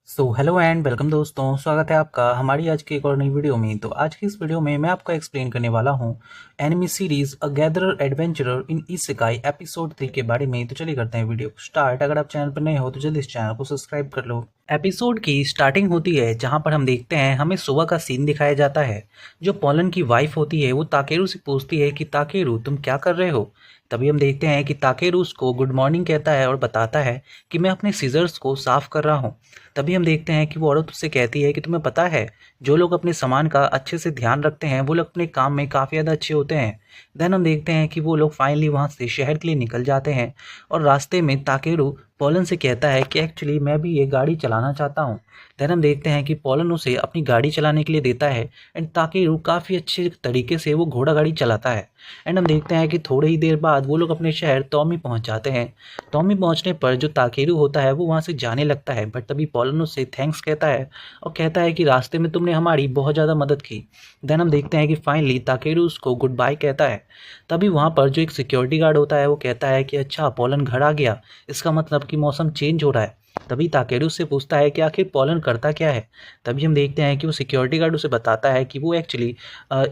Hello and welcome दोस्तों, स्वागत है आपका हमारी आज की एक और नई वीडियो में। तो आज की इस वीडियो में मैं आपको एक्सप्लेन करने वाला हूं एनिमी सीरीज अ गैदरर एडवेंचरर इन इसेकाई एपिसोड 3 के बारे में। तो चलिए करते हैं वीडियो को स्टार्ट। अगर आप चैनल पर नए हो तो जल्दी इस चैनल को सब्सक्राइब कर लो। एपिसोड की स्टार्टिंग होती है जहां पर हम देखते हैं हमें सुबह का सीन दिखाया जाता है। जो पॉलन की वाइफ होती है वो ताकेरू से पूछती है कि ताकेरू तुम क्या कर रहे हो। तभी हम देखते हैं कि ताकेरू उसको गुड मॉर्निंग कहता है और बताता है कि मैं अपने सीजर्स को साफ कर रहा हूँ। तभी हम देखते हैं कि वो औरत उससे कहती है कि तुम्हें पता है जो लोग अपने सामान का अच्छे से ध्यान रखते हैं वो लोग अपने काम में काफ़ी ज़्यादा अच्छे होते हैं। देन हम देखते हैं कि वो लोग फाइनली वहाँ से शहर के लिए निकल जाते हैं और रास्ते में ताकेरू पॉलन से कहता है कि एक्चुअली मैं भी ये गाड़ी चलाना चाहता हूँ। देन हम देखते हैं कि पॉलन उसे अपनी गाड़ी चलाने के लिए देता है एंड ताकेरू काफ़ी अच्छे तरीके से वो घोड़ा गाड़ी चलाता है। एंड हम देखते हैं कि थोड़ी ही देर बाद वो लोग अपने शहर टॉमी पहुंच जाते हैं। टॉमी पहुंचने पर जो ताकेरू होता है वो वहां से जाने लगता है, बट तभी पॉलन उससे थैंक्स कहता है और कहता है कि रास्ते में तुमने हमारी बहुत ज़्यादा मदद की। देन हम देखते हैं कि फाइनली ताकेरू उसको गुड बाय कहता है। तभी वहाँ पर जो एक सिक्योरिटी गार्ड होता है वो कहता है कि अच्छा पॉलन घर आ गया, इसका मतलब कि मौसम चेंज हो रहा है। तभी ताकेरू से पूछता है कि आखिर पॉलन करता क्या है। तभी हम देखते हैं कि वो सिक्योरिटी गार्ड उसे बताता है कि वो एक्चुअली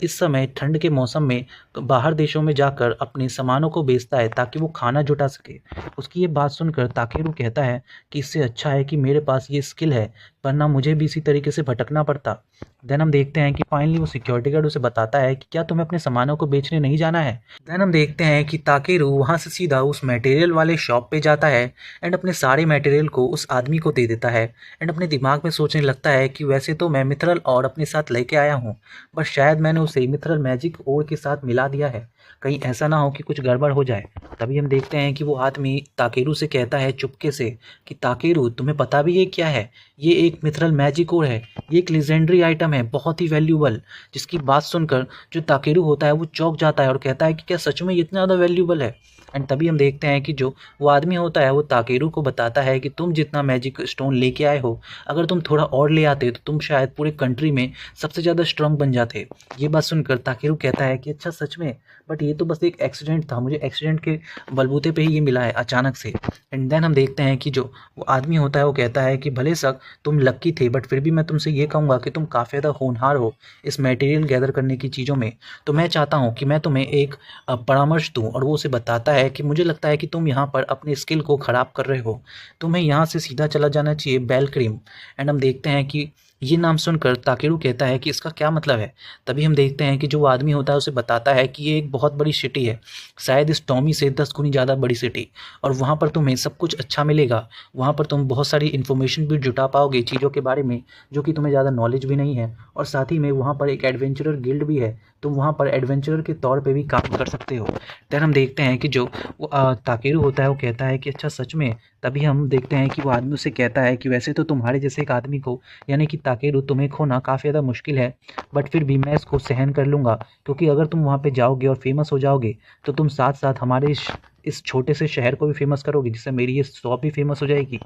इस समय ठंड के मौसम में बाहर देशों में जाकर अपने सामानों को बेचता है ताकि वो खाना जुटा सके। उसकी ये बात सुनकर ताकेरू कहता है कि इससे अच्छा है कि मेरे पास ये स्किल है, वरना मुझे भी इसी तरीके से भटकना पड़ता। देन हम देखते हैं कि फाइनली वो सिक्योरिटी गार्ड उसे बताता है कि क्या तुम्हें अपने सामानों को बेचने नहीं जाना है। देन हम देखते हैं कि ताकेरू वहाँ से सीधा उस मटेरियल वाले शॉप पे जाता है एंड अपने सारे मटेरियल को उस आदमी को दे देता है एंड अपने दिमाग में सोचने लगता है कि वैसे तो मैं मिथरल और अपने साथ लेके आया हूँ, बट शायद मैंने उसे मिथरल मैजिक और के साथ मिला दिया है, कहीं ऐसा ना हो कि कुछ गड़बड़ हो जाए। तभी हम देखते हैं कि वो आदमी ताकेरू से कहता है चुपके से कि ताकेरू तुम्हें पता भी ये क्या है, ये एक मिथरल मैजिक और है, ये एक लेजेंडरी आइटम है बहुत ही वैल्यूबल। जिसकी बात सुनकर जो ताकेरू होता है वो चौंक जाता है और कहता है कि क्या सच में ये इतना ज़्यादा वैल्यूबल है। एंड तभी हम देखते हैं कि जो वो आदमी होता है वो ताकेरू को बताता है कि तुम जितना मैजिक स्टोन लेके आए हो, अगर तुम थोड़ा और ले आते तो तुम शायद पूरे कंट्री में सबसे ज़्यादा स्ट्रांग बन जाते। ये बात सुनकर ताकेरू कहता है कि अच्छा सच में, बट ये तो बस एक एक्सीडेंट था, मुझे एक्सीडेंट के बलबूते पे ही ये मिला है अचानक से। एंड देन हम देखते हैं कि जो वो आदमी होता है वो कहता है कि भले सक तुम लक्की थे, बट फिर भी मैं तुमसे ये कहूँगा कि तुम काफ़ी ज़्यादा होनहार हो इस मटेरियल गैदर करने की चीज़ों में। तो मैं चाहता हूँ कि मैं तुम्हें एक परामर्श दूँ। और वो उसे बताता है कि मुझे लगता है कि तुम यहाँ पर अपने स्किल को ख़राब कर रहे हो, तुम्हें यहाँ से सीधा चला जाना चाहिए बेलक्रीम। एंड हम देखते हैं कि ये नाम सुनकर ताकेरू कहता है कि इसका क्या मतलब है। तभी हम देखते हैं कि जो आदमी होता है उसे बताता है कि ये एक बहुत बड़ी सिटी है, शायद इस टॉमी से 10 गुनी ज़्यादा बड़ी सिटी, और वहाँ पर तुम्हें सब कुछ अच्छा मिलेगा। वहाँ पर तुम बहुत सारी इन्फॉर्मेशन भी जुटा पाओगे चीज़ों के बारे में जो कि तुम्हें ज़्यादा नॉलेज भी नहीं है, और साथ ही में वहाँ पर एक एडवेंचरर गिल्ड भी है, तुम वहाँ पर एडवेंचरर के तौर पे भी काम कर सकते हो। देन हम देखते हैं कि जो वो ताकेरू होता है वो कहता है कि अच्छा सच में। तभी हम देखते हैं कि वो आदमी उससे कहता है कि वैसे तो तुम्हारे जैसे एक आदमी को, यानी कि ताकेरू, तुम्हें खोना काफ़ी ज़्यादा मुश्किल है, बट फिर भी मैं इसको सहन कर लूँगा, क्योंकि अगर तुम वहाँ पे जाओगे और फेमस हो जाओगे तो तुम साथ साथ हमारे इस छोटे से शहर को भी फेमस करोगे, जिससे मेरी ये शॉप भी फेमस हो जाएगी।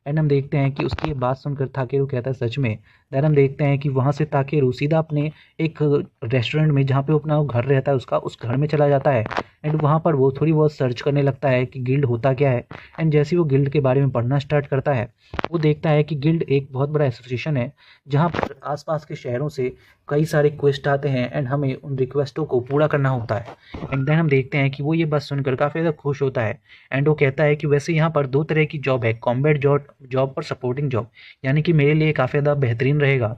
एंड हम देखते हैं कि उसकी ये बात सुनकर ताकेरू कहता है सच में। देन हम देखते हैं कि वहाँ से ताकेरू सीधा अपने एक रेस्टोरेंट में, जहाँ पे वो अपना घर रहता है उसका, उस घर में चला जाता है। एंड वहाँ पर वो थोड़ी बहुत सर्च करने लगता है कि गिल्ड होता क्या है। एंड जैसे ही वो गिल्ड के बारे में पढ़ना स्टार्ट करता है वो देखता है कि गिल्ड एक बहुत बड़ा एसोसिएशन है, जहाँ पर आसपास के शहरों से कई सारे क्वेस्ट आते हैं एंड हमें उन रिक्वेस्टों को पूरा करना होता है। एंड देन हम देखते हैं कि वो ये बात सुनकर काफ़ी ज़्यादा खुश होता है एंड वो कहता है कि वैसे यहाँ पर दो तरह की जॉब है, कॉम्बैट जॉब जॉब और सपोर्टिंग जॉब, यानी कि मेरे लिए काफ़ी ज़्यादा बेहतरीन रहेगा।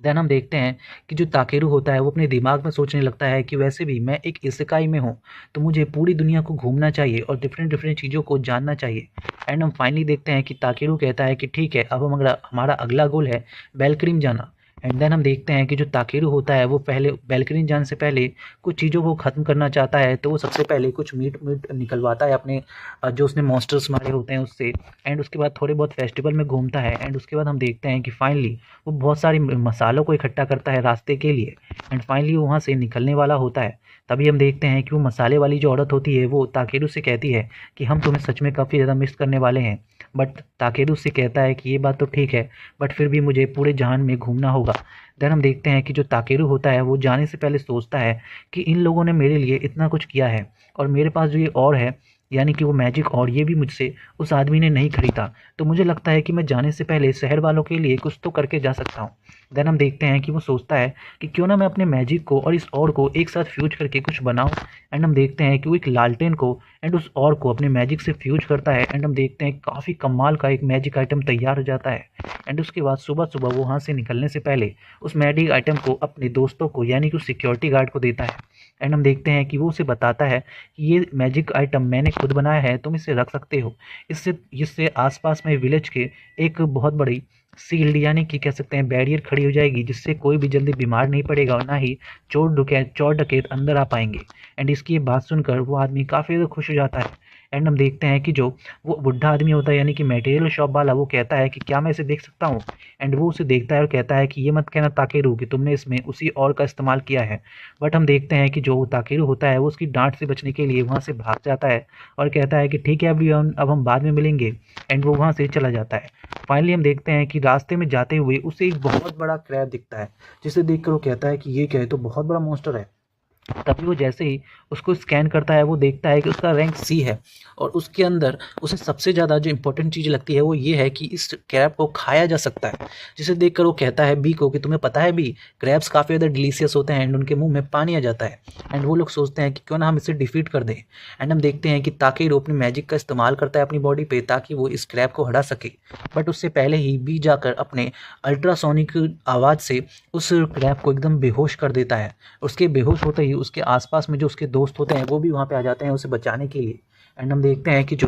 देन हम देखते हैं कि जो ताकेरू होता है वो अपने दिमाग में सोचने लगता है कि वैसे भी मैं एक इसेकाई में हूँ, तो मुझे पूरी दुनिया को घूमना चाहिए और डिफरेंट डिफरेंट चीज़ों को जानना चाहिए। एंड हम फाइनली देखते हैं कि ताकेरू कहता है कि ठीक है, अब हमारा अगला गोल है बेलक्रीम जाना। एंड देन हम देखते हैं कि जो ताकेरू होता है वो पहले बेलक्रीम जाने से पहले कुछ चीज़ों को ख़त्म करना चाहता है, तो वो सबसे पहले कुछ मीट मीट निकलवाता है अपने जो उसने मॉन्स्टर्स मारे होते हैं उससे। एंड उसके बाद थोड़े बहुत फेस्टिवल में घूमता है एंड उसके बाद हम देखते हैं कि फाइनली वो बहुत सारी मसालों को इकट्ठा करता है रास्ते के लिए एंड फाइनली वो वहाँ से निकलने वाला होता है। तभी हम देखते हैं कि वो मसाले वाली जो औरत होती है वो ताकेरू से कहती है कि हम तुम्हें सच में काफ़ी ज़्यादा मिस करने वाले हैं। बट ताकेरू से कहता है कि ये बात तो ठीक है, बट फिर भी मुझे पूरे जहान में घूमना होगा। देन हम देखते हैं कि जो ताकेरू होता है वो जाने से पहले सोचता है कि इन लोगों ने मेरे लिए इतना कुछ किया है और मेरे पास जो ये और है यानी कि वो मैजिक और ये भी मुझसे उस आदमी ने नहीं खरीदा। तो मुझे लगता है कि मैं जाने से पहले शहर वालों के लिए कुछ तो करके जा सकता हूँ। देन हम देखते हैं कि वो सोचता है कि क्यों ना मैं अपने मैजिक को और इस और को एक साथ फ्यूज करके कुछ बनाऊँ। एंड हम देखते हैं कि वो एक लालटेन को एंड उस और को अपने मैजिक से फ्यूज करता है। एंड हम देखते हैं काफ़ी कमाल का एक मैजिक आइटम तैयार हो जाता है। एंड उसके बाद सुबह सुबह वो वहाँ से निकलने से पहले उस मैजिक आइटम को अपने दोस्तों को यानी कि उस सिक्योरिटी गार्ड को देता है। एंड हम देखते हैं कि वो उसे बताता है कि ये मैजिक आइटम मैंने खुद बनाया है, तुम इसे रख सकते हो। इससे इससे आसपास में विलेज के एक बहुत बड़ी शील्ड यानी कि कह सकते हैं बैरियर खड़ी हो जाएगी, जिससे कोई भी जल्दी बीमार नहीं पड़ेगा और ना ही चोर डकैत अंदर आ पाएंगे। एंड इसकी ये बात सुनकर वो आदमी काफ़ी ज़्यादा खुश हो जाता है। एंड हम देखते हैं कि जो वो बुढ़ा आदमी होता है यानी कि मटेरियल शॉप वाला, वो कहता है कि क्या मैं इसे देख सकता हूँ। एंड वो उसे देखता है और कहता है कि ये मत कहना ताकेरू कि तुमने इसमें उसी और का इस्तेमाल किया है। बट हम देखते हैं कि जो ताकेरू होता है वो उसकी डांट से बचने के लिए वहाँ से भाग जाता है और कहता है कि ठीक है अभी अब हम बाद में मिलेंगे। एंड वो वहाँ से चला जाता है। फाइनली हम देखते हैं कि रास्ते में जाते हुए उसे एक बहुत बड़ा क्रैब दिखता है, जिसे देखकर वो कहता है कि ये क्या है, तो बहुत बड़ा मॉन्स्टर है। तभी वो जैसे ही उसको स्कैन करता है वो देखता है कि उसका रैंक सी है और उसके अंदर उसे सबसे ज़्यादा जो इंपॉर्टेंट चीज़ लगती है वो ये है कि इस क्रैब को खाया जा सकता है। जिसे देखकर वो कहता है बी को कि तुम्हें पता है बी, क्रैब्स काफ़ी ज़्यादा डिलीशियस होते हैं एंड उनके मुंह में पानी आ जाता है। एंड वो लोग सोचते हैं कि क्यों ना हम इसे डिफीट कर दें। एंड हम देखते हैं कि ताकेरो अपनी मैजिक का इस्तेमाल करता है अपनी बॉडी पे ताकि वो इस क्रैब को हरा सके। बट उससे पहले ही बी जाकर अपने अल्ट्रासोनिक आवाज़ से उस क्रैब को एकदम बेहोश कर देता है। उसके बेहोश होते ही उसके आसपास में जो उसके दोस्त होते हैं वो भी वहाँ पे आ जाते हैं उसे बचाने के लिए। एंड हम देखते हैं कि जो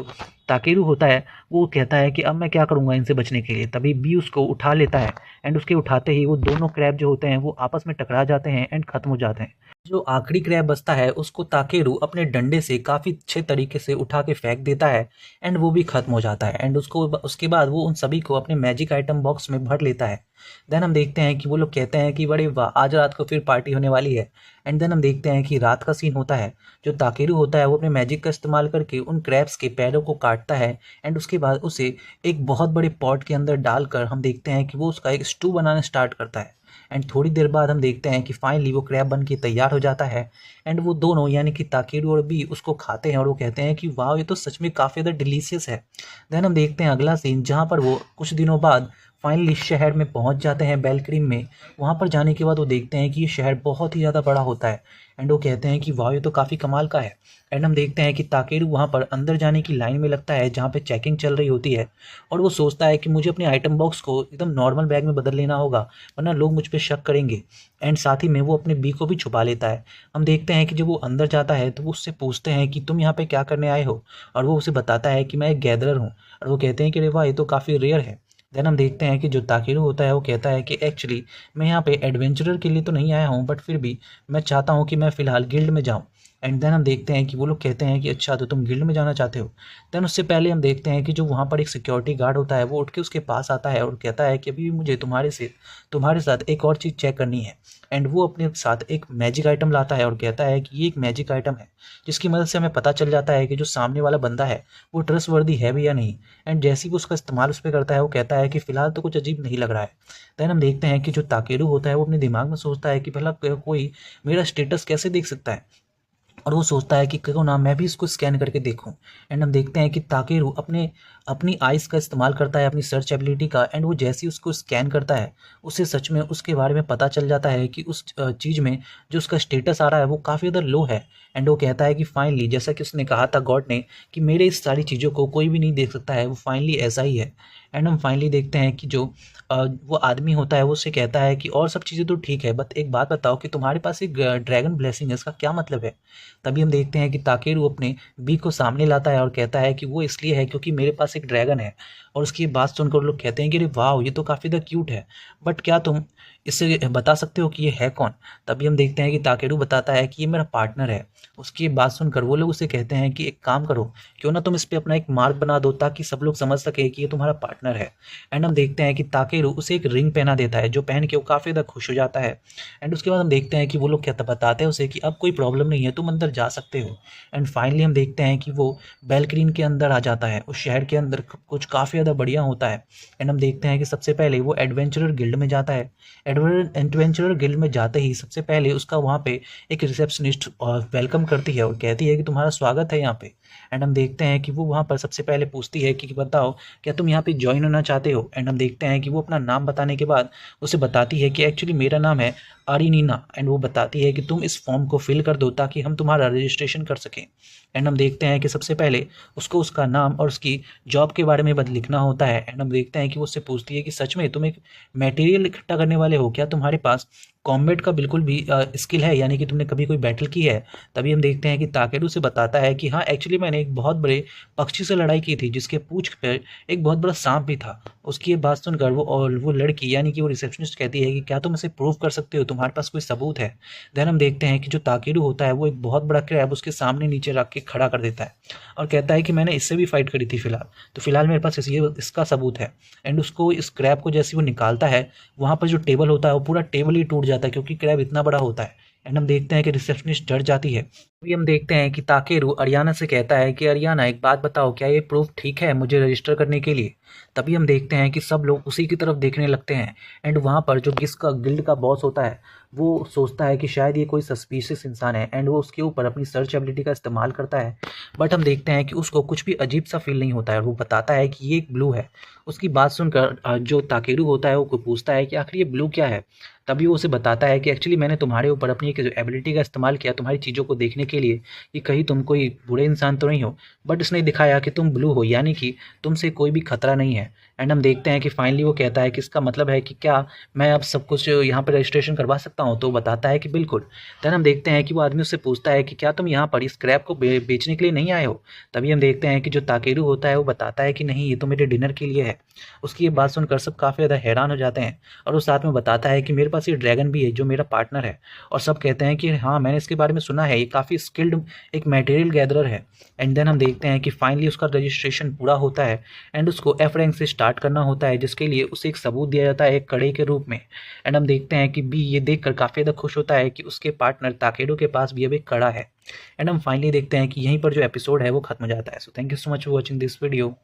ताकेरू होता है वो कहता है कि अब मैं क्या करूँगा इनसे बचने के लिए। तभी बी उसको उठा लेता है एंड उसके उठाते ही वो दोनों क्रैब जो होते हैं वो आपस में टकरा जाते हैं एंड खत्म हो जाते हैं। जो आखिरी क्रैब बचता है उसको ताकेरू अपने डंडे से काफ़ी अच्छे तरीके से उठा के फेंक देता है एंड वो भी खत्म हो जाता है। एंड उसके बाद वो उन सभी को अपने मैजिक आइटम बॉक्स में भर लेता है। देन हम देखते हैं कि वो लोग कहते हैं कि बड़े वाह, आज रात को फिर पार्टी होने वाली है। एंड देन हम देखते हैं कि रात का सीन होता है। जो ताकेरू होता है वो अपने मैजिक का इस्तेमाल करके उन क्रैब्स के पैरों को काटता है एंड उसके बाद उसे एक बहुत बड़े पॉट के अंदर डालकर हम देखते हैं कि वो उसका एक स्टू बनाना स्टार्ट करता है। एंड थोड़ी देर बाद हम देखते हैं कि फाइनली वो क्रैब बन के तैयार हो जाता है। एंड वो दोनों यानी कि ताकेरू और बी उसको खाते हैं और वो कहते हैं कि वाह, ये तो सच में काफ़ी ज़्यादा डिलीशियस है। देन हम देखते हैं अगला सीन जहाँ पर वो कुछ दिनों बाद फाइनली शहर में पहुंच जाते हैं बेलक्रीम में। वहाँ पर जाने के बाद वो देखते हैं कि ये शहर बहुत ही ज़्यादा बड़ा होता है एंड वो कहते हैं कि वाह, ये तो काफ़ी कमाल का है। एंड हम देखते हैं कि ताकेरू वहाँ पर अंदर जाने की लाइन में लगता है जहाँ पे चेकिंग चल रही होती है और वो सोचता है कि मुझे अपने आइटम बॉक्स को एकदम नॉर्मल बैग में बदल लेना होगा वरना लोग मुझ पर शक करेंगे। एंड साथ ही में वो अपने बी को भी छुपा लेता है। हम देखते हैं कि जब वो अंदर जाता है तो वो उससे पूछते हैं कि तुम यहाँ पे क्या करने आए हो, और वो उसे बताता है कि मैं एक गैदरर हूँ। और वो कहते हैं कि अरे वाह, ये तो काफ़ी रेयर है। देन हम देखते हैं कि जो ताकेरू होता है वो कहता है कि एक्चुअली मैं यहाँ पे एडवेंचरर के लिए तो नहीं आया हूँ, बट फिर भी मैं चाहता हूँ कि मैं फ़िलहाल गिल्ड में जाऊँ। एंड देन हम देखते हैं कि वो लोग कहते हैं कि अच्छा, तो तुम गिल्ड में जाना चाहते हो। देन उससे पहले हम देखते हैं कि जो वहाँ पर एक सिक्योरिटी गार्ड होता है वो उठ के उसके पास आता है और कहता है कि अभी मुझे तुम्हारे साथ एक और चीज़ चेक करनी है। एंड वो अपने साथ एक मैजिक आइटम लाता है और कहता है कि ये एक मैजिक आइटम है जिसकी मदद से हमें पता चल जाता है कि जो सामने वाला बंदा है वो ट्रस्टवर्दी है भी या नहीं। एंड जैसे ही वो उसका इस्तेमाल उस पर करता है वो कहता है कि फ़िलहाल तो कुछ अजीब नहीं लग रहा है। देन हम देखते हैं कि जो ताकेरू होता है वो अपने दिमाग में सोचता है कि भला कोई मेरा स्टेटस कैसे देख सकता है, और वो सोचता है कि क्यों ना मैं भी इसको स्कैन करके देखूं। एंड हम देखते हैं कि ताकेरू अपनी आइज़ का इस्तेमाल करता है अपनी सर्च एबिलिटी का। एंड वो जैसे ही उसको स्कैन करता है उसे सच में उसके बारे में पता चल जाता है कि उस चीज़ में जो उसका स्टेटस आ रहा है वो काफ़ी ज़्यादा लो है। एंड वो कहता है कि फाइनली जैसा कि उसने कहा था गॉड ने कि मेरे इस सारी चीज़ों को कोई भी नहीं देख सकता है, वो फाइनली ऐसा ही है। एंड हम फाइनली देखते हैं कि जो वो आदमी होता है वो उससे कहता है कि और सब चीज़ें तो ठीक है, बट एक बात बताओ कि तुम्हारे पास एक ड्रैगन ब्लेसिंग है, इसका क्या मतलब है। तभी हम देखते हैं कि ताकेरू अपने बी को सामने लाता है और कहता है कि वो इसलिए है क्योंकि मेरे पास एक ड्रैगन है। और उसकी बात सुनकर लोग कहते हैं कि अरे वाह, ये तो काफ़ी ज़्यादा क्यूट है, बट क्या तुम इससे बता सकते हो कि ये है कौन। तभी हम देखते हैं कि ताकेरू बताता है कि ये मेरा पार्टनर है। उसकी बात सुनकर वो लोग उसे कहते हैं कि एक काम करो, क्यों ना तुम इस पर अपना एक मार्क बना दो ताकि सब लोग समझ सके कि ये तुम्हारा पार्टनर है। एंड हम देखते हैं कि ताकेरू उसे एक रिंग पहना देता है जो पहन के वो काफ़ी ज़्यादा खुश हो जाता है। एंड उसके बाद हम देखते हैं कि वो लोग क्या बताते हैं उसे कि अब कोई प्रॉब्लम नहीं है, तुम अंदर जा सकते हो। एंड फाइनली हम देखते हैं कि वो बेलक्रीन के अंदर आ जाता है। उस शहर के अंदर कुछ काफ़ी ज़्यादा बढ़िया होता है। एंड हम देखते हैं कि सबसे पहले वो एडवेंचरर गिल्ड में जाता है। एडवेंचरर गिल्ड में जाते ही सबसे पहले उसका वहाँ पे एक रिसेप्शनिस्ट वेलकम करती है और कहती है कि तुम्हारा स्वागत है यहाँ पे। एंड हम देखते हैं कि वो वहाँ पर सबसे पहले पूछती है कि बताओ क्या तुम यहाँ पे ज्वाइन होना चाहते हो। एंड हम देखते हैं कि वो अपना नाम बताने के बाद उसे बताती है कि एक्चुअली मेरा नाम है आरिनीना। एंड वो बताती है कि तुम इस फॉर्म को फिल कर दो ताकि हम तुम्हारा रजिस्ट्रेशन कर सकें। एंड हम देखते हैं कि सबसे पहले उसको उसका नाम और उसकी जॉब के बारे में लिखना होता है। एंड हम देखते हैं कि वो उससे पूछती है कि सच में तुम एक मटेरियल इकट्ठा करने वाले हो क्या, तुम्हारे पास कॉम्बैट का बिल्कुल भी स्किल है, यानी कि तुमने कभी कोई बैटल की है। तभी हम देखते हैं कि ताकेरू से बताता है कि हाँ एक्चुअली मैंने एक बहुत बड़े पक्षी से लड़ाई की थी जिसके पूंछ पर एक बहुत बड़ा सांप भी था। उसकी ये बात सुनकर वो लड़की यानी कि वो रिसेप्शनिस्ट कहती है कि क्या तुम इसे प्रूव कर सकते हो, तुम्हारे पास कोई सबूत है। देन हम देखते हैं कि जो ताकेरू होता है वो एक बहुत बड़ा क्रैब उसके सामने नीचे रख के खड़ा कर देता है और कहता है कि मैंने इससे भी फाइट करी थी फिलहाल, तो फिलहाल मेरे पास इसका सबूत है। एंड उसको इस क्रैब को जैसे वो निकालता है वहाँ पर जो टेबल होता है वो पूरा टेबल ही टूट जाता है क्योंकि क्रैब इतना बड़ा होता है। एंड हम देखते हैं कि रिसेप्शनिस्ट डर जाती है। अभी हम देखते हैं कि ताकेरू अरियाना से कहता है कि अरियाना एक बात बताओ, क्या ये प्रूफ ठीक है मुझे रजिस्टर करने के लिए। तभी हम देखते हैं कि सब लोग उसी की तरफ देखने लगते हैं। एंड वहाँ पर जो गिल्ड का बॉस होता है वो सोचता है कि शायद ये कोई सस्पिशियस इंसान है एंड वो उसके ऊपर अपनी सर्च एबिलिटी का इस्तेमाल करता है। बट हम देखते हैं कि उसको कुछ भी अजीब सा फील नहीं होता है। वो बताता है कि ये एक ब्लू है। उसकी बात सुनकर जो ताकेरू होता है वो पूछता है कि आखिर ये ब्लू क्या है। तभी वो उसे बताता है कि एक्चुअली मैंने तुम्हारे ऊपर अपनी एक एबिलिटी का इस्तेमाल किया तुम्हारी चीज़ों को देखने के लिए कि कहीं तुम कोई बुरे इंसान तो नहीं हो, बट इसने दिखाया कि तुम ब्लू हो यानी कि तुमसे कोई भी खतरा नहीं है। एंड हम देखते हैं कि फाइनली वो कहता है कि इसका मतलब है कि क्या मैं अब सब कुछ यहाँ पर रजिस्ट्रेशन करवा सकता हूँ, तो बताता है कि बिल्कुल। देन हम देखते हैं कि वो आदमी उससे पूछता है कि क्या तुम यहाँ पर इस क्रैब को बेचने के लिए नहीं आए हो। तभी हम देखते हैं कि जो ताकेरू होता है वो बताता है कि नहीं ये तो मेरे डिनर के लिए है। उसकी ये बात सुनकर सब काफ़ी ज़्यादा हैरान हो जाते हैं और वो साथ में बताता है कि मेरे पास ये ड्रैगन भी है जो मेरा पार्टनर है। और सब कहते हैं कि हाँ मैंने इसके बारे में सुना है, ये काफ़ी स्किल्ड एक मटेरियल गैदरर है। एंड देन हम देखते हैं कि फाइनली उसका रजिस्ट्रेशन पूरा होता है एंड उसको एफ रैंक से स्टार्ट करना होता है जिसके लिए उसे एक सबूत दिया जाता है एक कड़े के रूप में। एंड हम देखते हैं कि बी ये देखकर काफ़ी ज़्यादा खुश होता है कि उसके पार्टनर ताकेडो के पास भी अब एक कड़ा है। एंड हम फाइनली देखते हैं कि यहीं पर जो एपिसोड है वो खत्म हो जाता है। So thank you so much for watching this video.